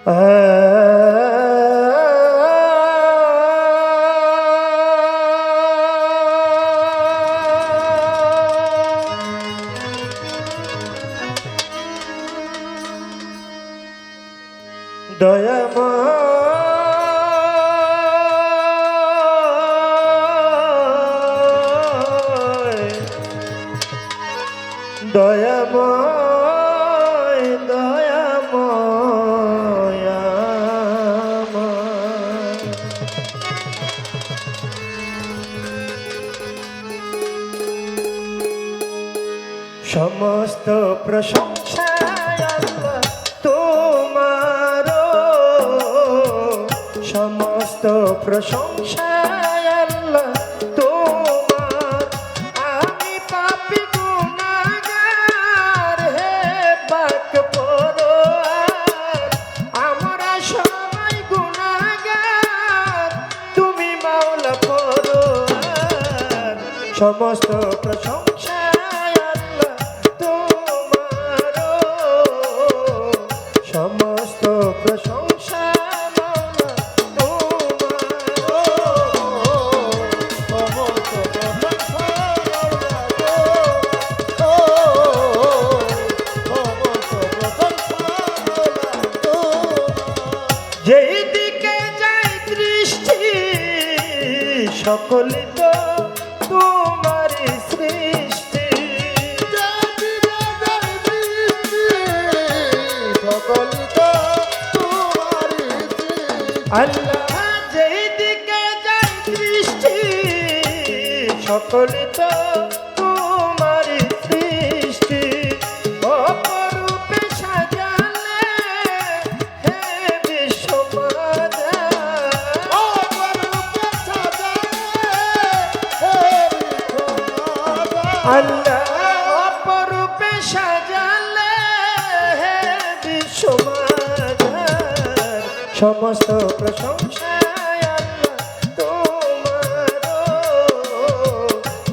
দয়াময় দয়াময় সমস্ত প্রশংসা আল্লাহ তোমার, সমস্ত প্রশংসা আল্লাহ তোমার। আমি পাপী গুনাহগার, হে পাক পরোয়ার, আমরা সবাই গুনাহগার, তুমি মাওলা পরোয়ার। সমস্ত প্রশংসা আল্লাহ তোমার, সমস্ত প্রশংসা যেই দিকে যায় দৃষ্টি সকলে তো তোমার সৃষ্টি, সকলে তো তোমার আল্লাহ। যেই দিকে যায় দৃষ্টি সকলে তো তোমার সৃষ্টি, অপরূপে সাজালে হে বিশ্বমাতা, অপরূপে সাজালে হে বিশ্বমাতা আল্লাহ, অপরূপে সাজালে হে বিশ্বমাতা। সমস্ত প্রশংসা আল্লাহ তোমার,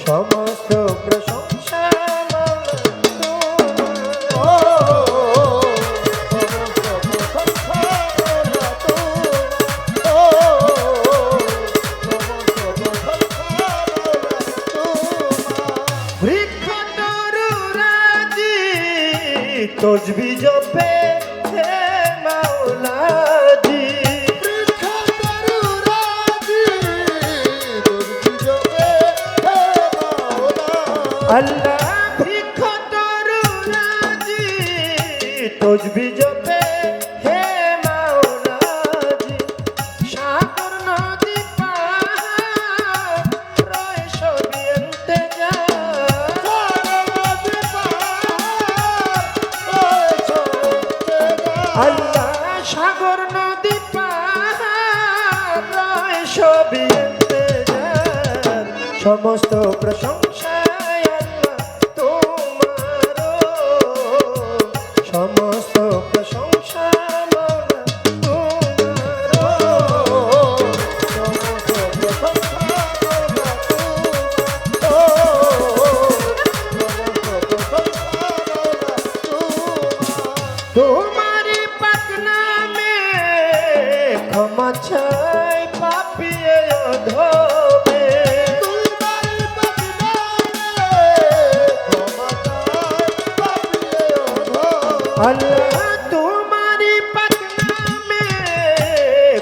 সমস্ত প্রশংসা বৃক্ষ তরুরাজি তসবিহ জপে হে মাওলাজি, বৃক্ষ তরুরাজি তসবিহ জপে হে মাওলা আল্লাহ। বৃক্ষ তরুরাজি তসবিহ জপে হে মাওলাজি, সাগর নদী পাহাড় রয় সবই ইন্তজার, আল্লাহ সাগর নদী পাহাড় রয় সবই ইন্তজার। সমস্ত প্রশংসা আল্লাহ তোমার, সমস্ত প্রশংসা মাওলা তোমার, সমস্ত প্রশংসা মাওলা তোমারি পাক নামে ক্ষমা চাই পাপী অধমে, তোমারি পাক নামে ক্ষমা চাই পাপী অধমে আল্লাহ। তোমারি পাক নামে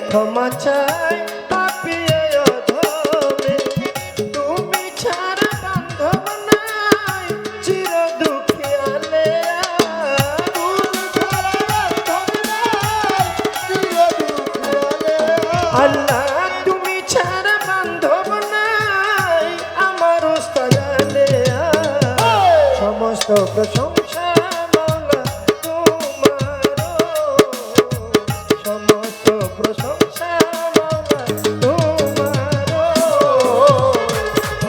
ক্ষমা চাই পাপী অধমে, তুমি ছাড়া বান্ধব নাই চির দুঃখিয়ালে, আল্লাহ তুমি ছাড়া বান্ধব নাই আমার ওস্তাদালে। সমস্ত প্রশংসা মাওলা তোমার, সমস্ত প্রশংসা মাওলা তোমার, সমস্ত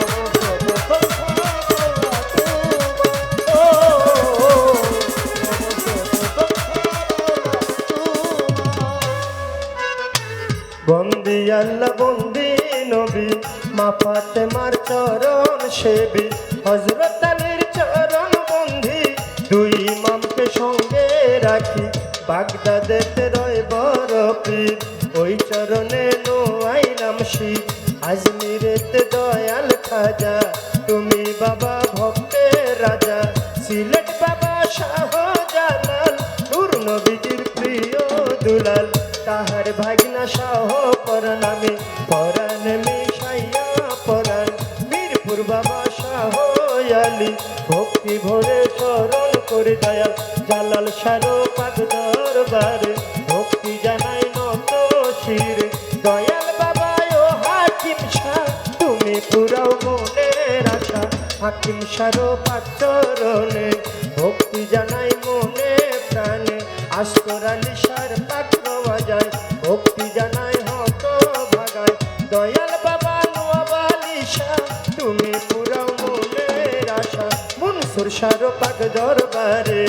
বন্দি আল্লাহ বন্দি নবী মা ফাতেমার চরণ সেবী, হযরত আলীর চরণ বন্ধি, দুই ইমামকে সঙ্গে রাখি বাগদাদেতে রয় বড় পীর ওই চরণে নোয়াইলাম শীত আজমিরেতে দয়াল খাজা তুমি বাবা ভক্তের রাজা সিলেট বাবা শাহজালাল নূর নবীজির প্রিয় দুলাল তাহার ভাগনা শাহ পরাণামে পরাণ মিশাইয়া পরাণ মিরপুর বাবা শাহ আলী ভক্তি ভরে স্মরণ করে দয়াল জালাল সারো পাক দরবারে ভক্তি জানাই নত শিরে দয়াল বাবা ও হাকিম শাহ তুমি পুরাও মনের আশা হাকিম সারো পাক চরণে ভক্তি জানাই মনে প্রাণে আস্তর আলী সার পাক যায় ভক্তি জানাই হত ভাগায় দয়াল বাবা নওয়াব আলী শাহ তুমি পুরাও মনের আশা মনসুর সারো পাক দরবারে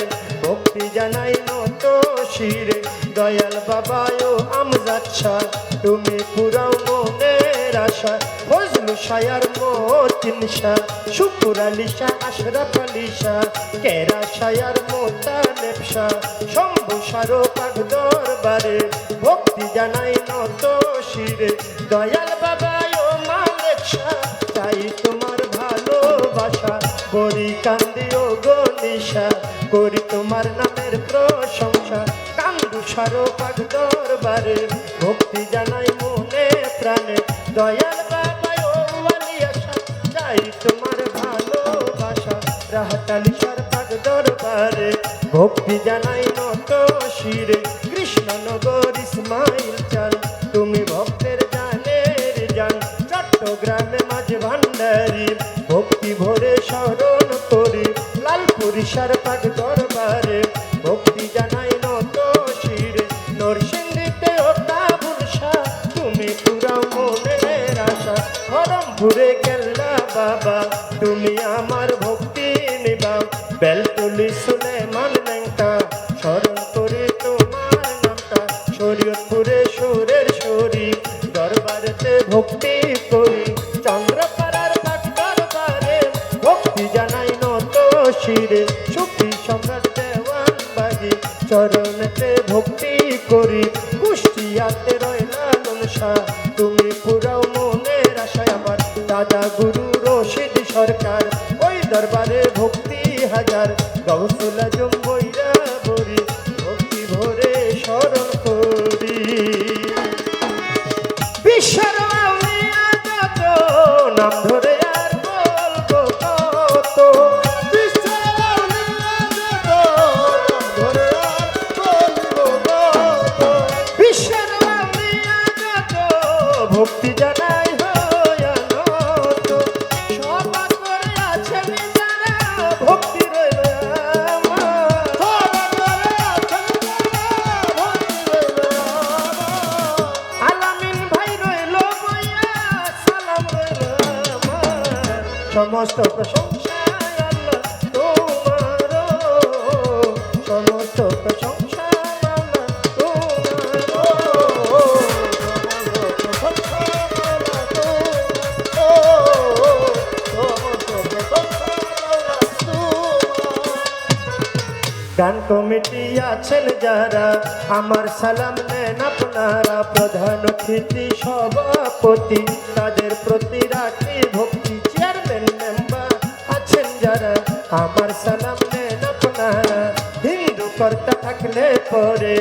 ভক্তি জানাই নত শিরে দয়াল বাবা ও আমজাদ শাহ তুমি পুরাও মনের আশা ফজলু শায়ার মতিন শাহ শুকুর আলী শাহ আশরাফ আলী শাহ কেরা শায়ার মোতালেব শাহ শম্ভু সারো পাক দরবারে ভক্তি জানাই নত শিরে দয়াল বাবা ও মালিক শাহ চাই তোমার ভালোবাসা করি কান্দি ও গনিশা করি তোমার নামের প্রশংসা কান্দু সারো পাক দরবারে ভক্তি জানাই মনে প্রাণে দয়াল বাবা ও আলিয়া শাহ চাই তোমার ভালোবাসা রাহাত আলী শাহ পাক দরবারে ভক্তি জানাই নত শিরে কৃষ্ণনগর ইসমাইল চাল তুমি ভক্তের জানের জান চট্টগ্রামে মাঝ ভান্ডারী ভক্তি ভরে স্মরণ করি লালপুরি সার পাক দরবারে ভক্তি জানাই নত শিরে নরসিংদীতে ও কাবুল শাহ তুমি পুরাও মনের আশা ধরমপুরে কেল্লা বাবা তুমি আমার ভক্তি নিবাও বেলতলি সুলেমান লেঙ্কা স্মরণ করে তোমার নামটা শরীয়তপুরে সুরের শরী দরবারেতে ভক্তি করি চন্দ্রপাড়ার পাক দরবারে ভক্তি জানাই নত শিরে সুখী সম্রাট দেওয়ান বাগি চরণেতে ভক্তি করি কুষ্টিয়াতে রয় লালন শাহ তুমি পুরাও মনের আশায় আমার দাদা গুরু রশিদ সরকার ওই দরবারে ভক্তি হাজার গৌসুল আজম বৈরা বরি ভক্তি ভরে স্মরণ করি বিশ্বের আউলিয়া যত নাম ধরে আর বলবো কত বিশ্বের আউলিয়া যত নাম ধরে আর বলবো কত বিশ্বের আউলিয়া যত ভক্তি জানাই হইয়া নত সবা করে আছেন যারা ভক্তি রইল আমার সবা করে আছেন যারা ভক্তি রইল আমার আলামিন ভাই রইল বইয়া সালাম রইল আমার সমস্ত প্রশংসা আল্লাহ তোমার সমস্ত প্রশংসা আল্লাহ গান কমিটি আছেন যারা আমার সালাম নেন আপনারা প্রধান অতিথি সভাপতি তাদের প্রতি রাখি ভক্তি চেয়ারম্যান মেম্বার আছেন যারা আমার সালাম নেন আপনারা হিন্দু কর্তা থাকলে পরে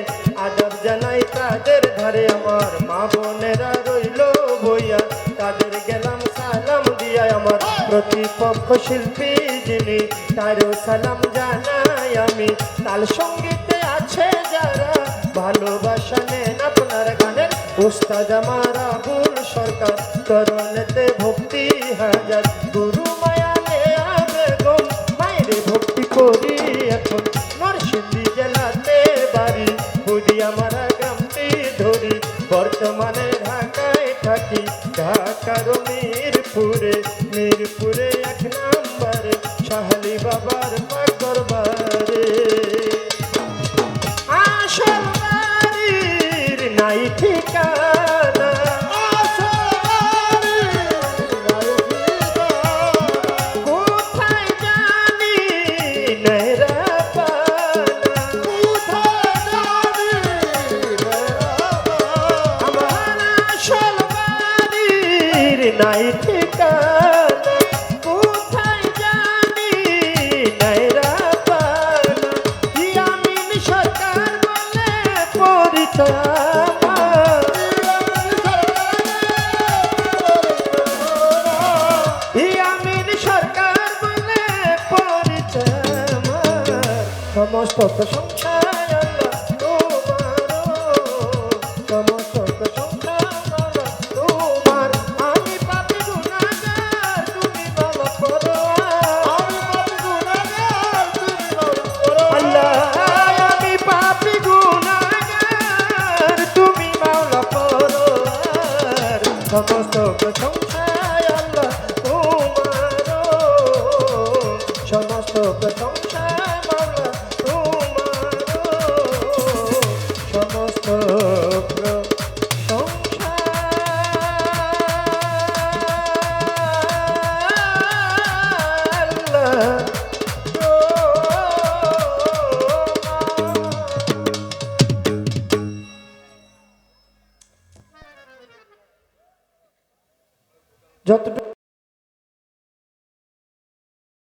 আদব জানাই তাদের ধারে আমার মা বোনেরা রইল বইয়া তাদের গেলাম সালাম দিয়া আমার প্রতিপক্ষ শিল্পী যিনি তারও সালাম জানাই আমি তাল সঙ্গীতে আছে যারা ভালোবাসা নেন আপনার গানের উস্তাদ আমার আবুল সরকার করণেতে ভক্তি হাজার গুরু মায়া নেয়া বেগম মায়েরে ভক্তি করি এখন নরসিংদী জেলাতে বাড়ি বুঝি আমার গ্রামটি ধরি বর্তমানে ঢাকায় থাকি ঢাকার মিরপুরে মিরপুরে এক নম্বরে শাহালি বাবার পাক দরবারে আসল বাড়ির নাই ঠিকানা কোথায় জানি নেহরা নাই ঠিকানা কোথায় জানি নাই রাপানা ইয়ামিন সরকার বলে পরিচয় আমার। ইয়ামিন সরকার বলে পরিচয় আমার। সমস্ত প্রশংসা আল্লাহ তোমার, সমস্ত প্রশংসা আল্লাহ তোমার। আমি পাপী গুনাহগার তুমি মাওলা করো, আল্লাহ আমি পাপী গুনাহগার তুমি মাওলা করো। সমস্ত প্রশংসা আল্লাহ তোমার, সমস্ত প্রশংসা মাওলা তোমার, সমস্ত প্রশংসা আল্লাহ তোমার। যতটুকু